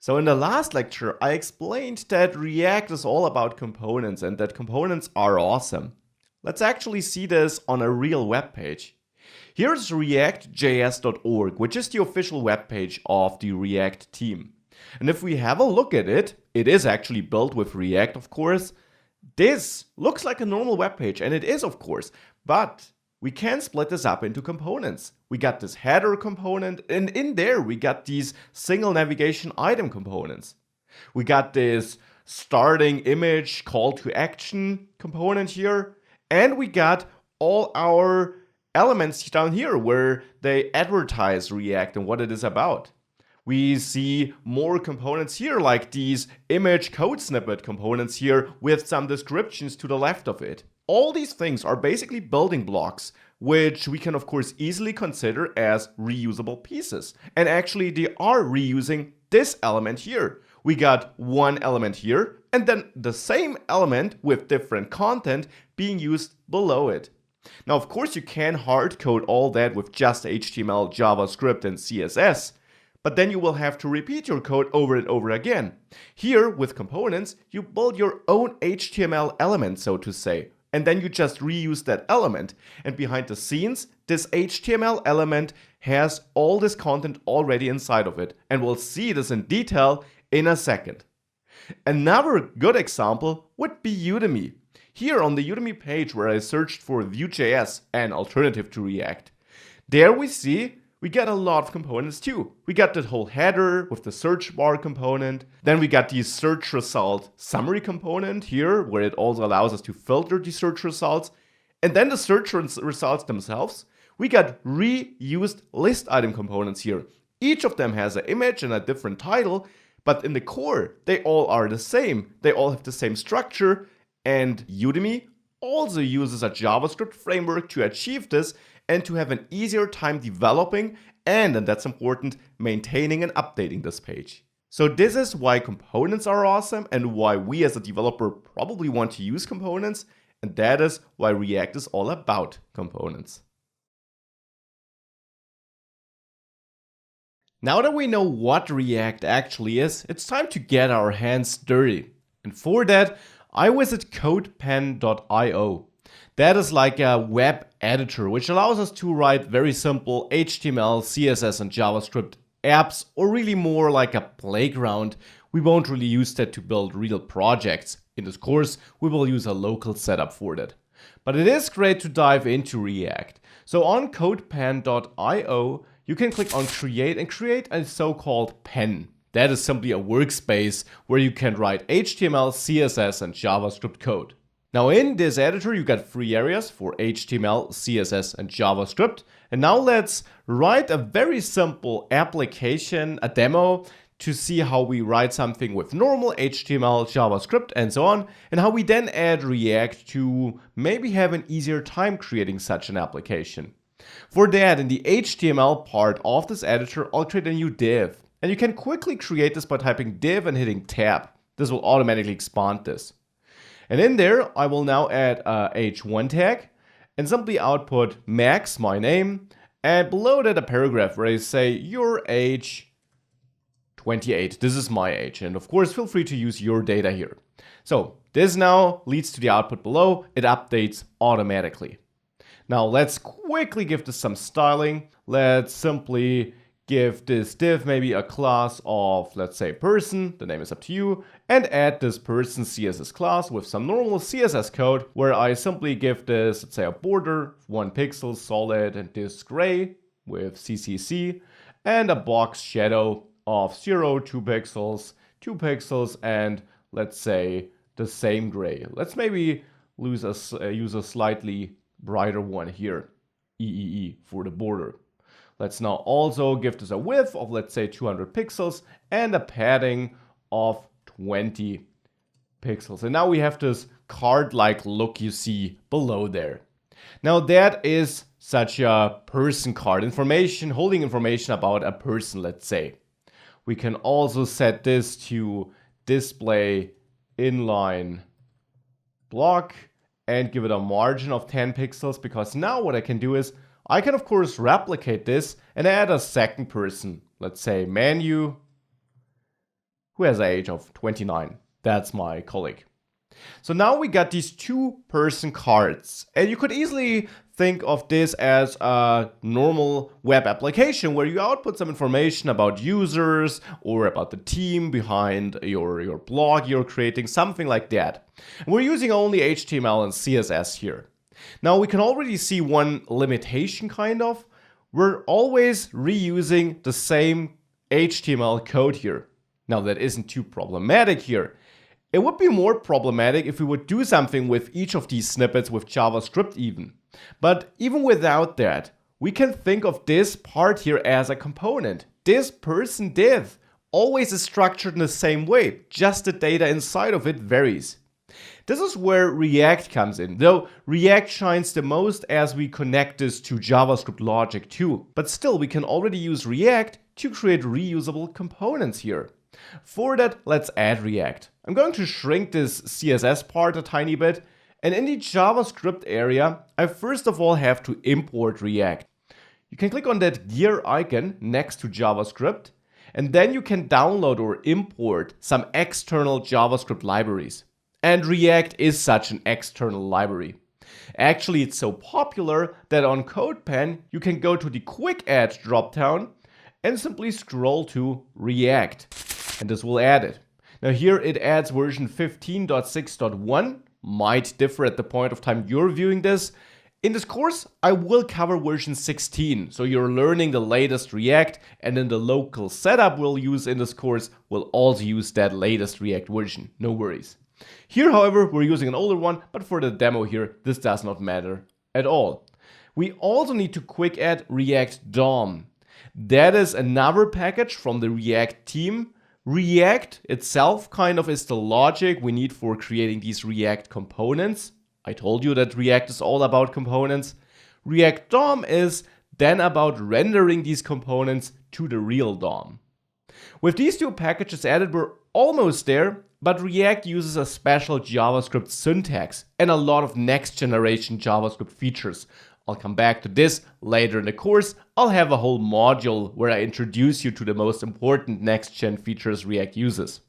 So in the last lecture, I explained that React is all about components and that components are awesome. Let's actually see this on a real web page. Here's reactjs.org, which is the official web page of the React team. And if we have a look at it, it is actually built with React, of course. This looks like a normal web page, and it is, of course, but we can split this up into components. We got this header component, and in there we got these single navigation item components. We got this starting image call to action component here, and we got all our elements down here where they advertise React and what it is about. We see more components here, like these image code snippet components here with some descriptions to the left of it. All these things are basically building blocks, which we can of course easily consider as reusable pieces. And actually they are reusing this element here. We got one element here, and then the same element with different content being used below it. Now of course you can hard code all that with just HTML, JavaScript, and CSS. But then you will have to repeat your code over and over again. Here, with components, you build your own HTML element, so to say, and then you just reuse that element. And behind the scenes, this HTML element has all this content already inside of it, and we'll see this in detail in a second. Another good example would be Udemy. Here on the Udemy page where I searched for Vue.js, an alternative to React, there we see we got a lot of components too. We got the whole header with the search bar component. Then we got the search result summary component here, where it also allows us to filter the search results. And then the search results themselves. We got reused list item components here. Each of them has an image and a different title, but in the core, they all are the same. They all have the same structure. And Udemy also uses a JavaScript framework to achieve this and to have an easier time developing and that's important, maintaining and updating this page. So this is why components are awesome and why we as a developer probably want to use components, and that is why React is all about components. Now that we know what React actually is, it's time to get our hands dirty. And for that, I visit CodePen.io. That is like a web editor, which allows us to write very simple HTML, CSS, and JavaScript apps, or really more like a playground. We won't really use that to build real projects. In this course, we will use a local setup for that. But it is great to dive into React. So on CodePen.io, you can click on Create and create a so-called pen. That is simply a workspace where you can write HTML, CSS, and JavaScript code. Now in this editor, you got three areas for HTML, CSS, and JavaScript. And now let's write a very simple application, a demo, to see how we write something with normal HTML, JavaScript, and so on, and how we then add React to maybe have an easier time creating such an application. For that, in the HTML part of this editor, I'll create a new div. And you can quickly create this by typing div and hitting tab. This will automatically expand this. And in there, I will now add a h1 tag and simply output Max, my name, and below that a paragraph where I say your age 28. This is my age. And of course, feel free to use your data here. So this now leads to the output below. It updates automatically. Now let's quickly give this some styling. Let's simply give this div maybe a class of, let's say, person, the name is up to you, and add this person CSS class with some normal CSS code where I simply give this, let's say, a border, 1 pixel solid, and this gray with CCC, and a box shadow of 0, 2 pixels, 2 pixels, and let's say the same gray. Let's maybe use a slightly brighter one here, EEE for the border. Let's now also give this a width of, let's say, 200 pixels and a padding of 20 pixels. And now we have this card-like look you see below there. Now that is such a person card, information, holding information about a person, let's say. We can also set this to display inline block and give it a margin of 10 pixels, because now what I can do is I can of course replicate this and add a second person. Let's say menu who has an age of 29. That's my colleague. So now we got these two-person cards, and you could easily think of this as a normal web application where you output some information about users or about the team behind your blog you're creating, something like that. And we're using only HTML and CSS here. Now we can already see one limitation kind of. We're always reusing the same HTML code here. Now that isn't too problematic here. It would be more problematic if we would do something with each of these snippets with JavaScript even. But even without that, we can think of this part here as a component. This person div always is structured in the same way, just the data inside of it varies. This is where React comes in, though React shines the most as we connect this to JavaScript logic too. But still, we can already use React to create reusable components here. For that, let's add React. I'm going to shrink this CSS part a tiny bit, and in the JavaScript area, I first of all have to import React. You can click on that gear icon next to JavaScript, and then you can download or import some external JavaScript libraries. And React is such an external library. Actually, it's so popular that on CodePen, you can go to the Quick Add dropdown and simply scroll to React. And this will add it. Now here it adds version 15.6.1, might differ at the point of time you're viewing this. In this course, I will cover version 16, so you're learning the latest React, and then the local setup we'll use in this course will also use that latest React version, no worries. Here, however, we're using an older one, but for the demo here, this does not matter at all. We also need to quick add React DOM. That is another package from the React team. React itself kind of is the logic we need for creating these React components. I told you that React is all about components. React DOM is then about rendering these components to the real DOM. With these two packages added, we're almost there, but React uses a special JavaScript syntax and a lot of next generation JavaScript features. I'll come back to this later in the course. I'll have a whole module where I introduce you to the most important next-gen features React uses.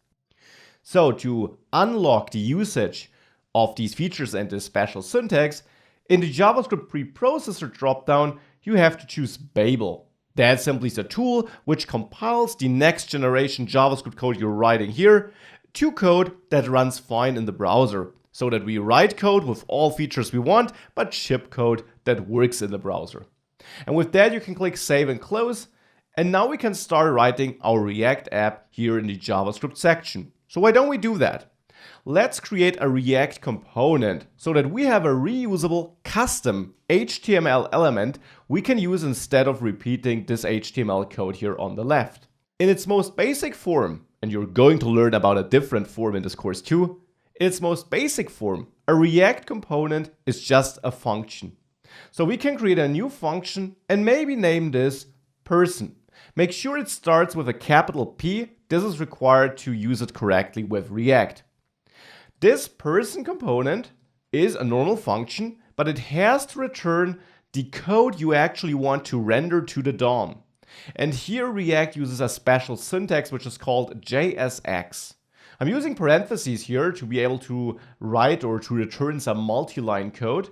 So to unlock the usage of these features and this special syntax, in the JavaScript preprocessor dropdown, you have to choose Babel. That simply is a tool which compiles the next generation JavaScript code you're writing here to code that runs fine in the browser, so that we write code with all features we want, but ship code that works in the browser. And with that, you can click Save and Close. And now we can start writing our React app here in the JavaScript section. So why don't we do that? Let's create a React component so that we have a reusable custom HTML element we can use instead of repeating this HTML code here on the left. In its most basic form, and you're going to learn about a different form in this course too, in its most basic form, a React component is just a function. So we can create a new function and maybe name this person. Make sure it starts with a capital P. This is required to use it correctly with React. This person component is a normal function, but it has to return the code you actually want to render to the DOM. And here React uses a special syntax which is called JSX. I'm using parentheses here to be able to write or to return some multi-line code.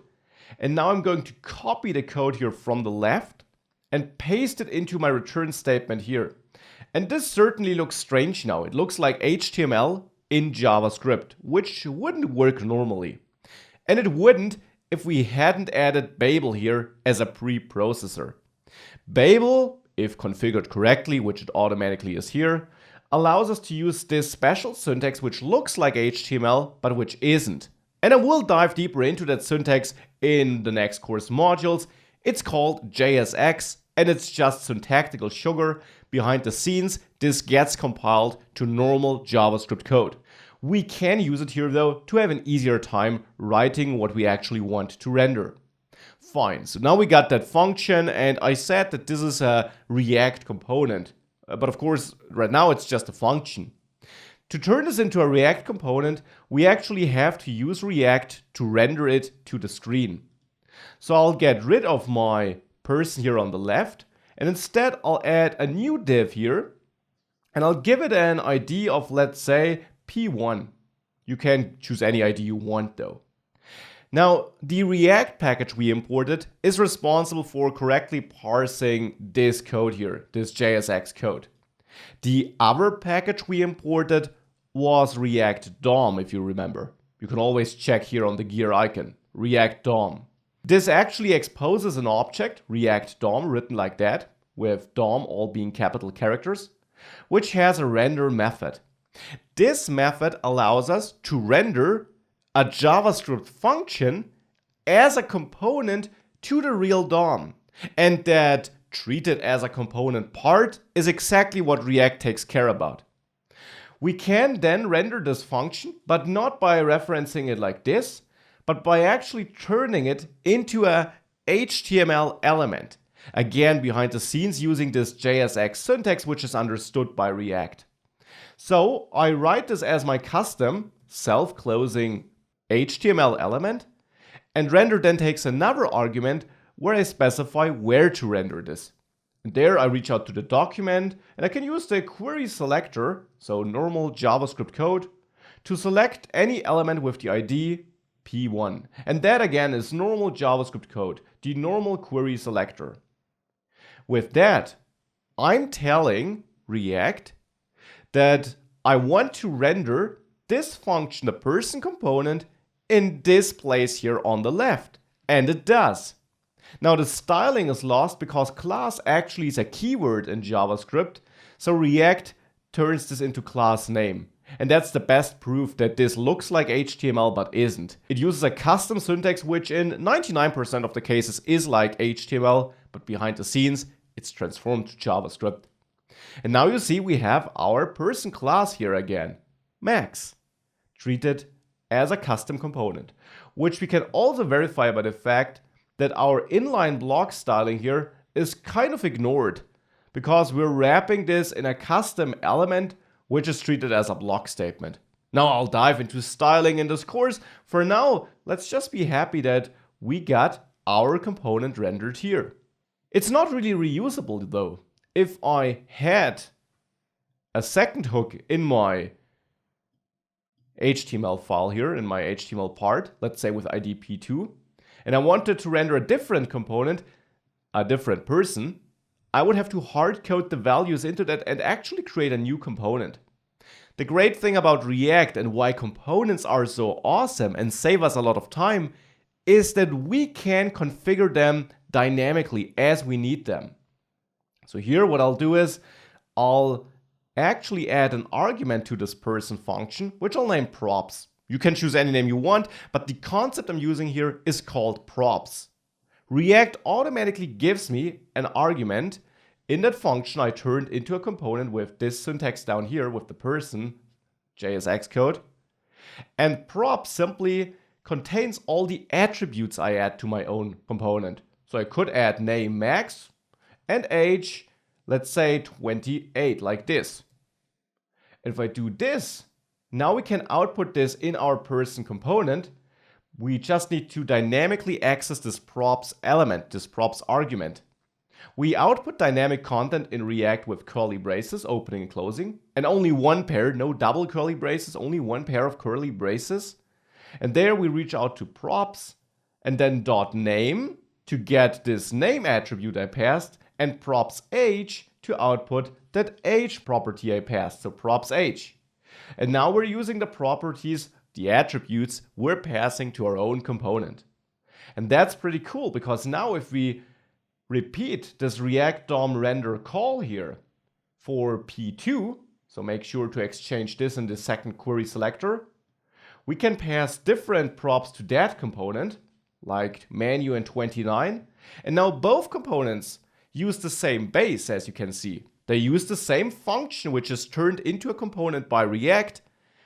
And now I'm going to copy the code here from the left and paste it into my return statement here. And this certainly looks strange now. It looks like HTML in JavaScript, which wouldn't work normally. And it wouldn't if we hadn't added Babel here as a preprocessor. Babel, if configured correctly, which it automatically is here, allows us to use this special syntax which looks like HTML, but which isn't. And I will dive deeper into that syntax in the next course modules. It's called JSX, and it's just syntactical sugar. Behind the scenes, this gets compiled to normal JavaScript code. We can use it here though to have an easier time writing what we actually want to render. Fine, so now we got that function, and I said that this is a React component. But of course, right now it's just a function. To turn this into a React component, we actually have to use React to render it to the screen. So I'll get rid of my person here on the left, and instead I'll add a new div here. And I'll give it an ID of, let's say, P1. You can choose any ID you want though. Now, the React package we imported is responsible for correctly parsing this code here, this JSX code. The other package we imported was React DOM, if you remember. You can always check here on the gear icon, React DOM. This actually exposes an object, React DOM, written like that, with DOM all being capital characters, which has a render method. This method allows us to render a JavaScript function as a component to the real DOM. And that treated as a component part is exactly what React takes care about. We can then render this function, but not by referencing it like this, but by actually turning it into a HTML element. Again, behind the scenes using this JSX syntax, which is understood by React. So I write this as my custom self-closing HTML element, and render then takes another argument where I specify where to render this. And there I reach out to the document, and I can use the query selector, so normal JavaScript code, to select any element with the ID P1. And that again is normal JavaScript code, the normal query selector. With that, I'm telling React that I want to render this function, the person component, in this place here on the left. And it does. Now the styling is lost because class actually is a keyword in JavaScript, so React turns this into class name. And that's the best proof that this looks like HTML but isn't. It uses a custom syntax which in 99% of the cases is like HTML, but behind the scenes it's transformed to JavaScript. And now you see we have our person class here again, Max, treated as a custom component, which we can also verify by the fact that our inline block styling here is kind of ignored because we're wrapping this in a custom element which is treated as a block statement. Now I'll dive into styling in this course. For now, let's just be happy that we got our component rendered here. It's not really reusable though. If I had a second hook in my HTML file here, in my HTML part, let's say with ID P2, and I wanted to render a different component, a different person, I would have to hard code the values into that and actually create a new component. The great thing about React and why components are so awesome and save us a lot of time is that we can configure them dynamically as we need them. So here what I'll do is I'll actually add an argument to this person function, which I'll name props. You can choose any name you want, but the concept I'm using here is called props. React automatically gives me an argument in that function I turned into a component with this syntax down here with the person JSX code. And prop simply contains all the attributes I add to my own component. So I could add name Max and age, let's say 28, like this. And if I do this, now we can output this in our person component. We just need to dynamically access this props element, this props argument. We output dynamic content in React with curly braces, opening and closing, and only one pair, no double curly braces, only one pair of curly braces. And there we reach out to props and then .name to get this name attribute I passed, and props age to output that age property I passed, so props age. And now we're using the properties, the attributes we're passing to our own component. And that's pretty cool because now if we repeat this React DOM render call here for P2, so make sure to exchange this in the second query selector, we can pass different props to that component, like menu and 29. And now both components use the same base, as you can see. They use the same function, which is turned into a component by React,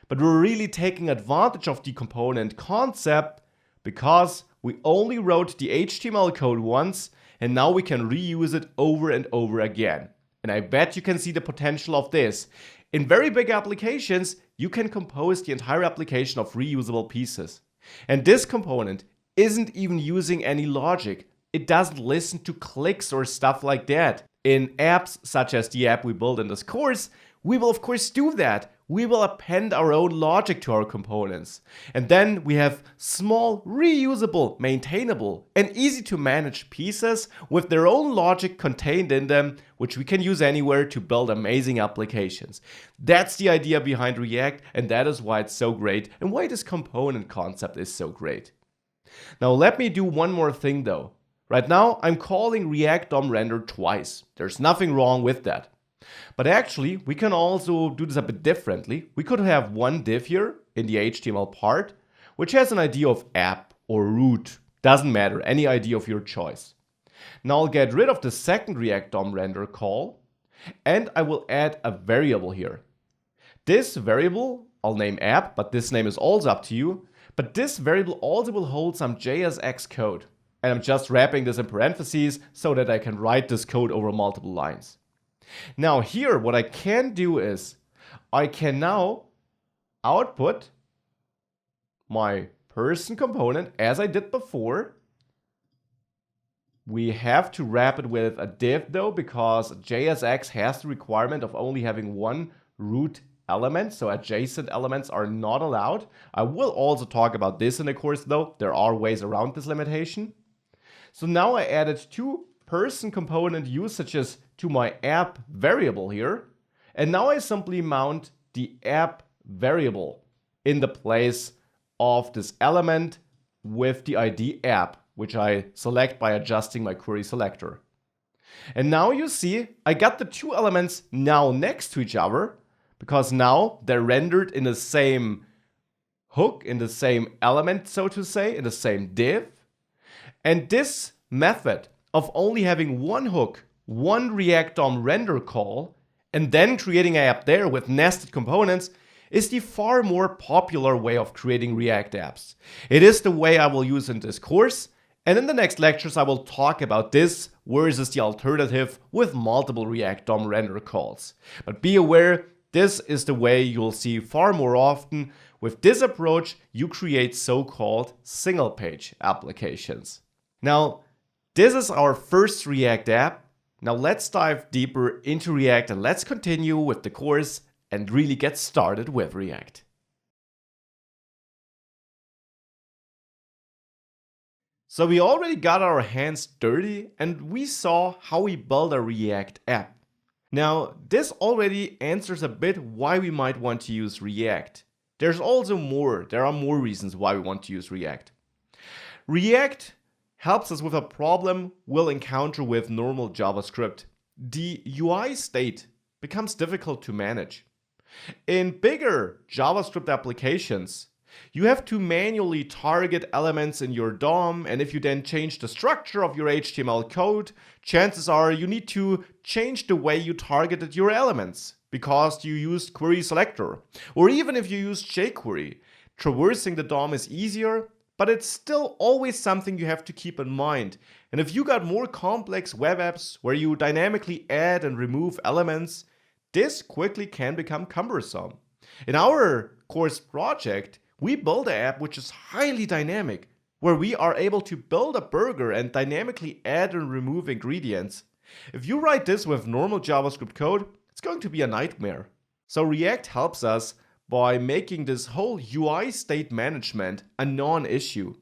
but we're really taking advantage of the component concept because we only wrote the HTML code once and now we can reuse it over and over again. And I bet you can see the potential of this. In very big applications, you can compose the entire application of reusable pieces. And this component isn't even using any logic. It doesn't listen to clicks or stuff like that. In apps such as the app we built in this course, we will of course do that. We will append our own logic to our components. And then we have small, reusable, maintainable, and easy to manage pieces with their own logic contained in them, which we can use anywhere to build amazing applications. That's the idea behind React, and that is why it's so great and why this component concept is so great. Now let me do one more thing though. Right now I'm calling React DOM render twice. There's nothing wrong with that. But actually, we can also do this a bit differently. We could have one div here in the HTML part, which has an ID of app or root. Doesn't matter, any ID of your choice. Now I'll get rid of the second React DOM render call, and I will add a variable here. This variable, I'll name app, but this name is also up to you. But this variable also will hold some JSX code. And I'm just wrapping this in parentheses so that I can write this code over multiple lines. Now here, what I can do is, I can now output my person component as I did before. We have to wrap it with a div though, because JSX has the requirement of only having one root element, so adjacent elements are not allowed. I will also talk about this in the course though. There are ways around this limitation. So now I added two person component usages to my app variable here. And now I simply mount the app variable in the place of this element with the ID app, which I select by adjusting my query selector. And now you see I got the two elements now next to each other, because now they're rendered in the same hook, in the same element, so to say, in the same div. And this method of only having one hook, one React DOM render call, and then creating an app there with nested components is the far more popular way of creating React apps. It is the way I will use in this course, and in the next lectures I will talk about this versus the alternative with multiple React DOM render calls. But be aware, this is the way you'll see far more often. With this approach, you create so-called single-page applications. Now, this is our first React app. Now let's dive deeper into React and let's continue with the course and really get started with React. So we already got our hands dirty and we saw how we build a React app. Now, this already answers a bit why we might want to use React. There are more reasons why we want to use React. React helps us with a problem we'll encounter with normal JavaScript. The UI state becomes difficult to manage. In bigger JavaScript applications, you have to manually target elements in your DOM, and if you then change the structure of your HTML code, chances are you need to change the way you targeted your elements because you used query selector. Or even if you use jQuery, traversing the DOM is easier, but it's still always something you have to keep in mind. And if you got more complex web apps where you dynamically add and remove elements, this quickly can become cumbersome. In our course project, we build an app which is highly dynamic, where we are able to build a burger and dynamically add and remove ingredients. If you write this with normal JavaScript code, it's going to be a nightmare. So React helps us by making this whole UI state management a non-issue.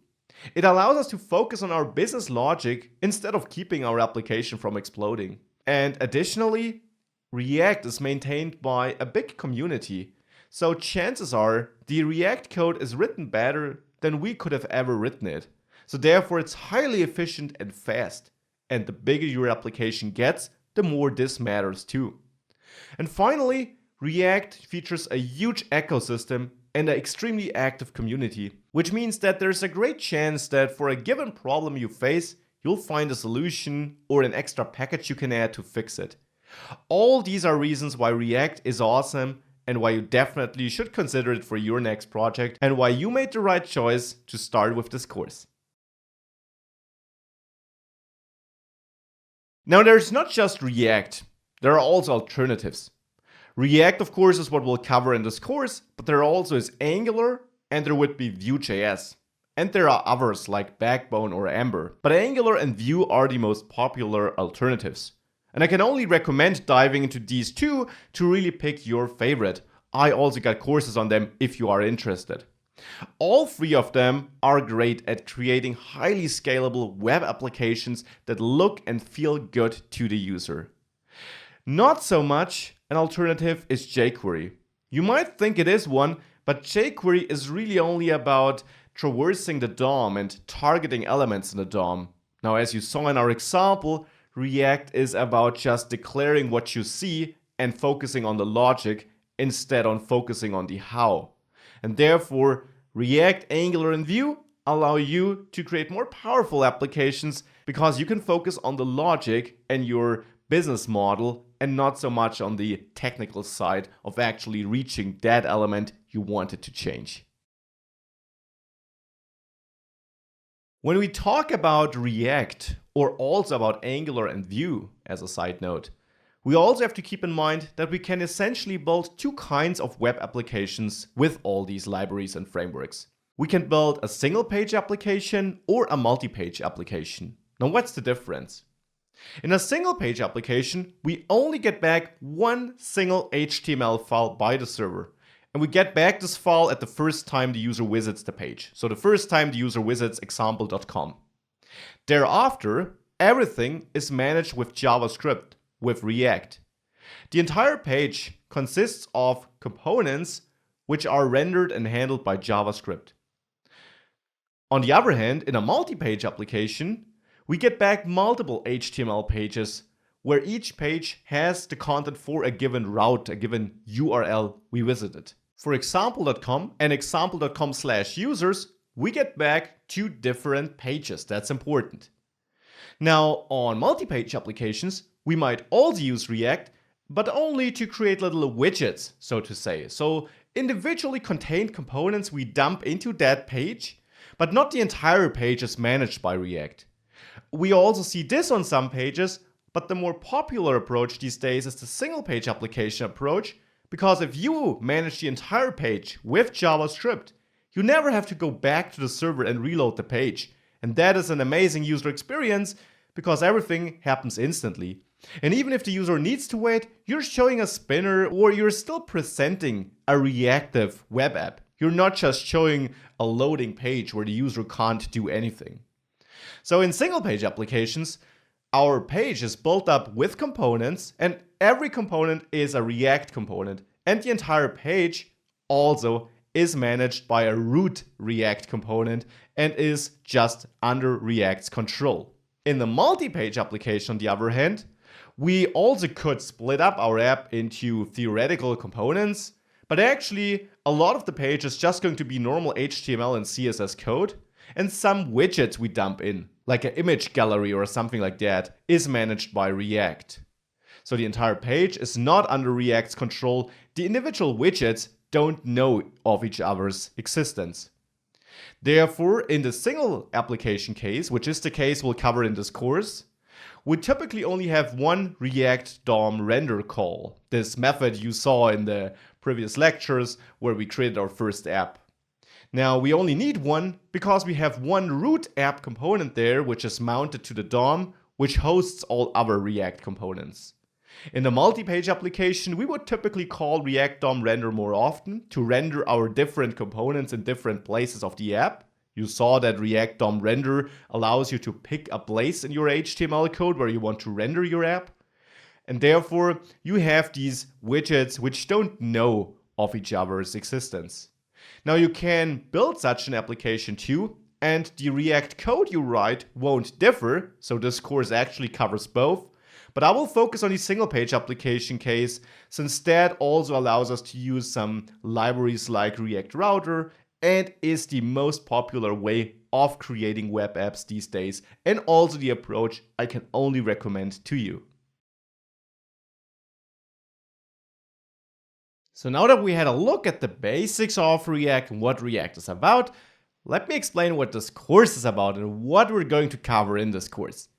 It allows us to focus on our business logic instead of keeping our application from exploding. And additionally, React is maintained by a big community. So chances are the React code is written better than we could have ever written it. So therefore it's highly efficient and fast. And the bigger your application gets, the more this matters too. And finally, React features a huge ecosystem and an extremely active community, which means that there's a great chance that for a given problem you face, you'll find a solution or an extra package you can add to fix it. All these are reasons why React is awesome and why you definitely should consider it for your next project and why you made the right choice to start with this course. Now there's not just React, there are also alternatives. React, of course, is what we'll cover in this course, but there also is Angular and there would be Vue.js. And there are others like Backbone or Ember. But Angular and Vue are the most popular alternatives. And I can only recommend diving into these two to really pick your favorite. I also got courses on them if you are interested. All three of them are great at creating highly scalable web applications that look and feel good to the user. Not so much an alternative is jQuery. You might think it is one, but jQuery is really only about traversing the DOM and targeting elements in the DOM. Now, as you saw in our example, React is about just declaring what you see and focusing on the logic instead on focusing on the how. And therefore, React, Angular, and Vue allow you to create more powerful applications because you can focus on the logic and your business model and not so much on the technical side of actually reaching that element you wanted to change. When we talk about React, or also about Angular and Vue as a side note, we also have to keep in mind that we can essentially build two kinds of web applications with all these libraries and frameworks. We can build a single page application or a multi-page application. Now, what's the difference? In a single page application, we only get back one single HTML file by the server. And we get back this file at the first time the user visits the page. So the first time the user visits example.com. Thereafter, everything is managed with JavaScript, with React. The entire page consists of components which are rendered and handled by JavaScript. On the other hand, in a multi-page application, we get back multiple HTML pages where each page has the content for a given route, a given URL we visited. For example.com and example.com/users, we get back two different pages. That's important. Now, on multi-page applications, we might also use React, but only to create little widgets, so to say. So individually contained components we dump into that page, but not the entire page is managed by React. We also see this on some pages, but the more popular approach these days is the single page application approach, because if you manage the entire page with JavaScript, you never have to go back to the server and reload the page. And that is an amazing user experience because everything happens instantly. And even if the user needs to wait, you're showing a spinner or you're still presenting a reactive web app. You're not just showing a loading page where the user can't do anything. So in single page applications, our page is built up with components and every component is a React component. And the entire page also is managed by a root React component and is just under React's control. In the multi-page application, on the other hand, we also could split up our app into theoretical components, but actually a lot of the page is just going to be normal HTML and CSS code, and some widgets we dump in, like an image gallery or something like that, is managed by React. So the entire page is not under React's control. The individual widgets don't know of each other's existence. Therefore, in the single application case, which is the case we'll cover in this course, we typically only have one React DOM render call, this method you saw in the previous lectures where we created our first app. Now, we only need one because we have one root app component there, which is mounted to the DOM, which hosts all other React components. In the multi-page application, we would typically call React DOM render more often to render our different components in different places of the app. You saw that React DOM render allows you to pick a place in your HTML code where you want to render your app. And therefore, you have these widgets which don't know of each other's existence. Now, you can build such an application too, and the React code you write won't differ, so this course actually covers both. But I will focus on the single page application case, since that also allows us to use some libraries like React Router and is the most popular way of creating web apps these days, and also the approach I can only recommend to you. So now that we had a look at the basics of React and what React is about, let me explain what this course is about and what we're going to cover in this course.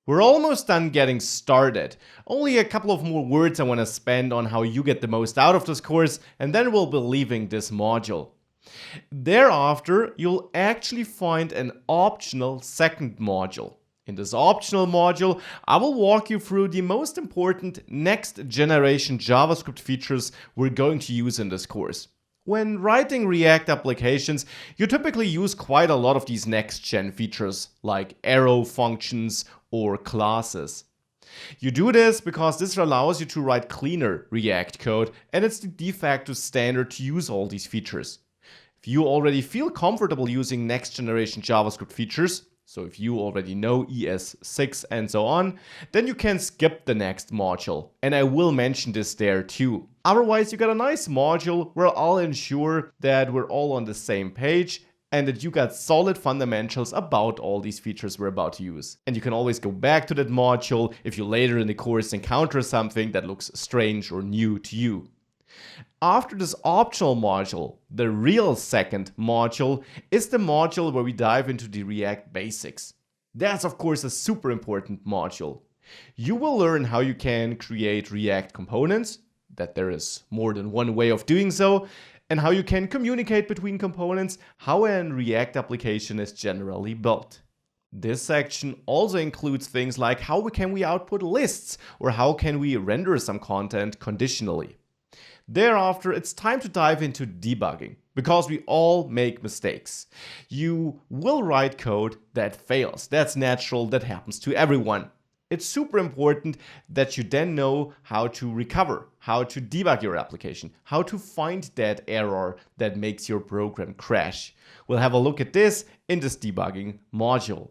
We're almost done getting started. Only a couple of more words I want to spend on how you get the most out of this course, and then we'll be leaving this module. Thereafter, you'll actually find an optional second module. In this optional module, I will walk you through the most important next generation JavaScript features we're going to use in this course. When writing React applications, you typically use quite a lot of these next-gen features, like arrow functions or classes. You do this because this allows you to write cleaner React code, and it's the de facto standard to use all these features. If you already feel comfortable using next-generation JavaScript features, so if you already know ES6 and so on, then you can skip the next module, and I will mention this there too. Otherwise, you got a nice module where I'll ensure that we're all on the same page and that you got solid fundamentals about all these features we're about to use. And you can always go back to that module if you later in the course encounter something that looks strange or new to you. After this optional module, the real second module is the module where we dive into the React basics. That's of course a super important module. You will learn how you can create React components, that there is more than one way of doing so, and how you can communicate between components, how a React application is generally built. This section also includes things like how can we output lists, or how can we render some content conditionally. Thereafter, it's time to dive into debugging, because we all make mistakes. You will write code that fails. That's natural, that happens to everyone. It's super important that you then know how to recover, how to debug your application, how to find that error that makes your program crash. We'll have a look at this in this debugging module.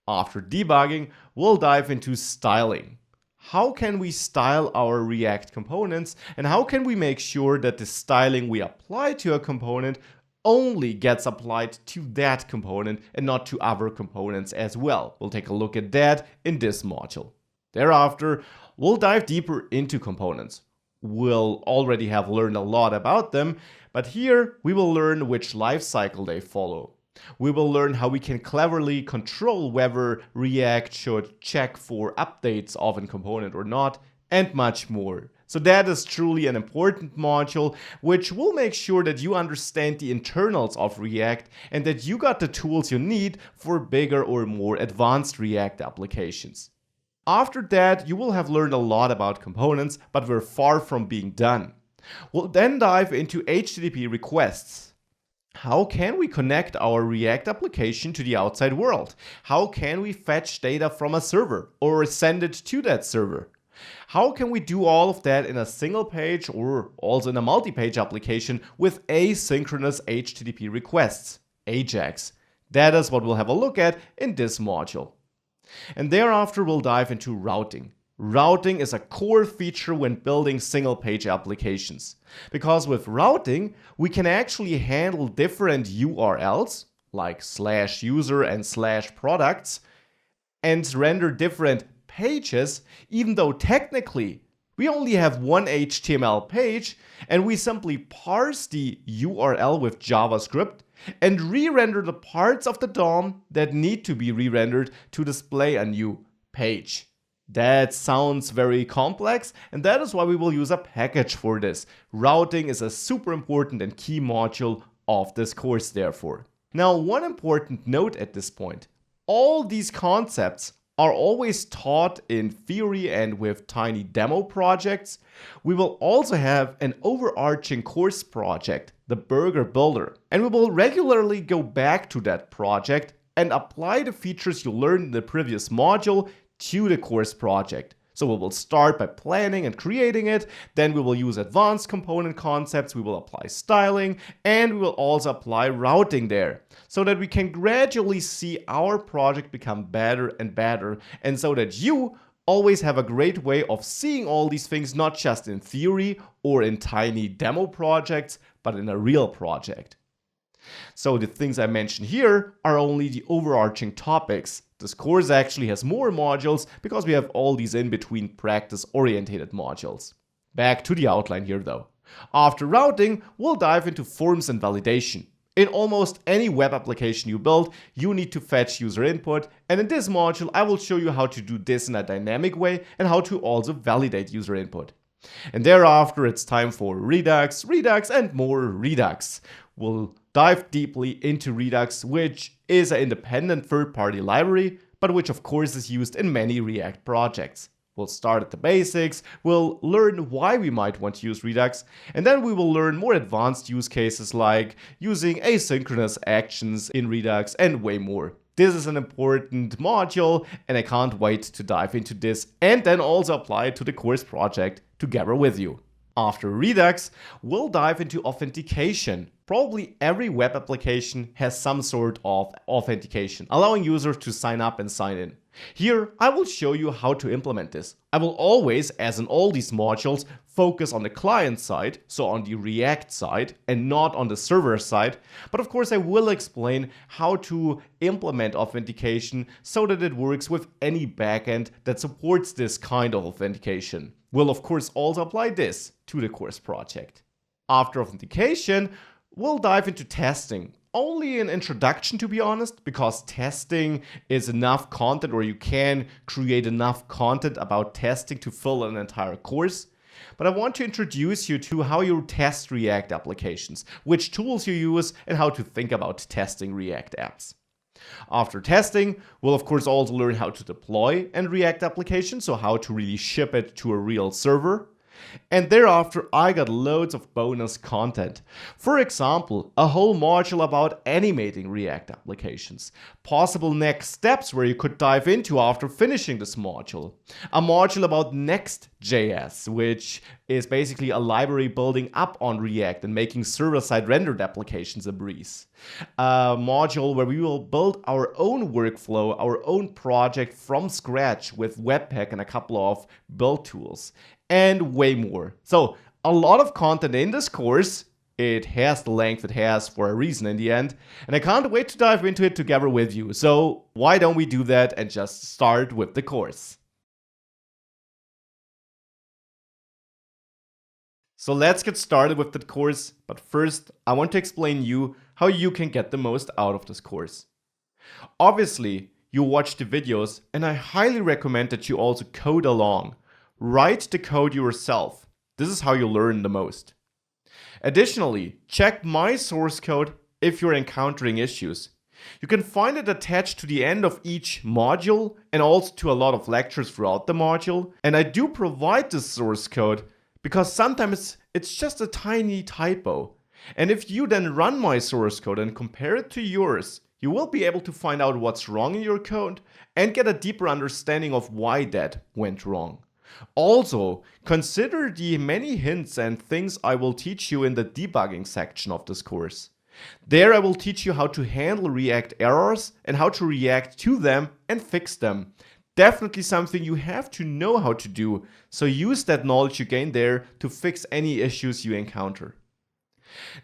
After debugging, we'll dive into styling. How can we style our React components, and how can we make sure that the styling we apply to a component only gets applied to that component and not to other components as well. We'll take a look at that in this module. Thereafter, we'll dive deeper into components. We'll already have learned a lot about them, but here we will learn which lifecycle they follow. We will learn how we can cleverly control whether React should check for updates of a component or not, and much more. So that is truly an important module, which will make sure that you understand the internals of React and that you got the tools you need for bigger or more advanced React applications. After that, you will have learned a lot about components, but we're far from being done. We'll then dive into HTTP requests. How can we connect our React application to the outside world? How can we fetch data from a server or send it to that server? How can we do all of that in a single page or also in a multi-page application with asynchronous HTTP requests, AJAX? That is what we'll have a look at in this module. And thereafter we'll dive into routing. Routing is a core feature when building single-page applications. Because with routing, we can actually handle different URLs, like /user and /products, and render different pages, even though technically we only have one HTML page, and we simply parse the URL with JavaScript and re-render the parts of the DOM that need to be re-rendered to display a new page. That sounds very complex, and that is why we will use a package for this. Routing is a super important and key module of this course, therefore. Now, one important note at this point. All these concepts are always taught in theory and with tiny demo projects. We will also have an overarching course project, the Burger Builder, and we will regularly go back to that project and apply the features you learned in the previous module to the course project. So we will start by planning and creating it, then we will use advanced component concepts, we will apply styling, and we will also apply routing there, so that we can gradually see our project become better and better, and so that you always have a great way of seeing all these things, not just in theory or in tiny demo projects, but in a real project. So the things I mentioned here are only the overarching topics. This course actually has more modules because we have all these in-between practice-oriented modules. Back to the outline here though. After routing, we'll dive into forms and validation. In almost any web application you build, you need to fetch user input, and in this module I will show you how to do this in a dynamic way and how to also validate user input. And thereafter it's time for Redux, Redux and more Redux. We'll dive deeply into Redux, which is an independent third-party library, but which of course is used in many React projects. We'll start at the basics, we'll learn why we might want to use Redux, and then we will learn more advanced use cases like using asynchronous actions in Redux and way more. This is an important module and I can't wait to dive into this and then also apply it to the course project together with you. After Redux, we'll dive into authentication. Probably every web application has some sort of authentication, allowing users to sign up and sign in. Here, I will show you how to implement this. I will always, as in all these modules, focus on the client side, so on the React side, and not on the server side. But of course, I will explain how to implement authentication so that it works with any backend that supports this kind of authentication. We'll of course also apply this to the course project. After authentication, we'll dive into testing. Only an introduction, to be honest, because testing is enough content, or you can create enough content about testing to fill an entire course. But I want to introduce you to how you test React applications, which tools you use, and how to think about testing React apps. After testing, we'll of course also learn how to deploy a React application, so how to really ship it to a real server. And thereafter, I got loads of bonus content. For example, a whole module about animating React applications. Possible next steps where you could dive into after finishing this module. A module about Next.js, which is basically a library building up on React and making server-side rendered applications a breeze. A module where we will build our own workflow, our own project from scratch with Webpack and a couple of build tools. And way more. So a lot of content in this course. It has the length it has for a reason in the end, and I can't wait to dive into it together with you. So why don't we do that and just start with the course? So let's get started with the course, but first I want to explain you how you can get the most out of this course. Obviously, you watch the videos, and I highly recommend that you also code along. Write the code yourself. This is how you learn the most. Additionally, check my source code if you're encountering issues. You can find it attached to the end of each module and also to a lot of lectures throughout the module. And I do provide this source code because sometimes it's just a tiny typo. And if you then run my source code and compare it to yours, you will be able to find out what's wrong in your code and get a deeper understanding of why that went wrong. Also, consider the many hints and things I will teach you in the debugging section of this course. There I will teach you how to handle React errors and how to react to them and fix them. Definitely something you have to know how to do, so use that knowledge you gain there to fix any issues you encounter.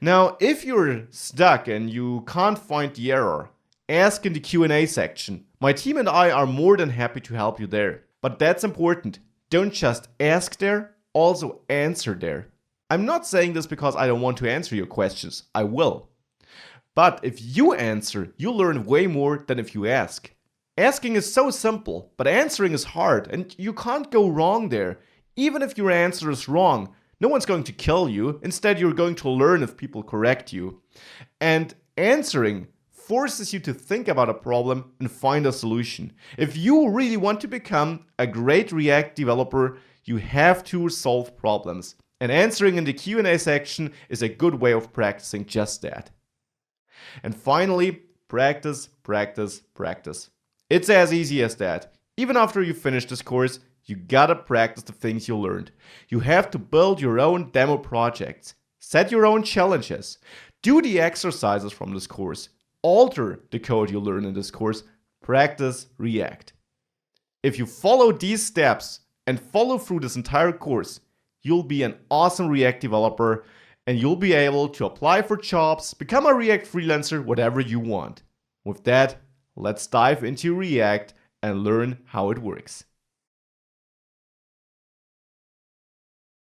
Now, if you're stuck and you can't find the error, ask in the Q&A section. My team and I are more than happy to help you there. But that's important. Don't just ask there, also answer there. I'm not saying this because I don't want to answer your questions. I will. But if you answer, you'll learn way more than if you ask. Asking is so simple, but answering is hard, and you can't go wrong there. Even if your answer is wrong, no one's going to kill you. Instead, you're going to learn if people correct you. And answering forces you to think about a problem and find a solution. If you really want to become a great React developer, you have to solve problems. And answering in the Q&A section is a good way of practicing just that. And finally, practice, practice, practice. It's as easy as that. Even after you finish this course, you gotta practice the things you learned. You have to build your own demo projects, set your own challenges, do the exercises from this course, alter the code you learn in this course, practice React. If you follow these steps and follow through this entire course, you'll be an awesome React developer and you'll be able to apply for jobs, become a React freelancer, whatever you want. With that, let's dive into React and learn how it works.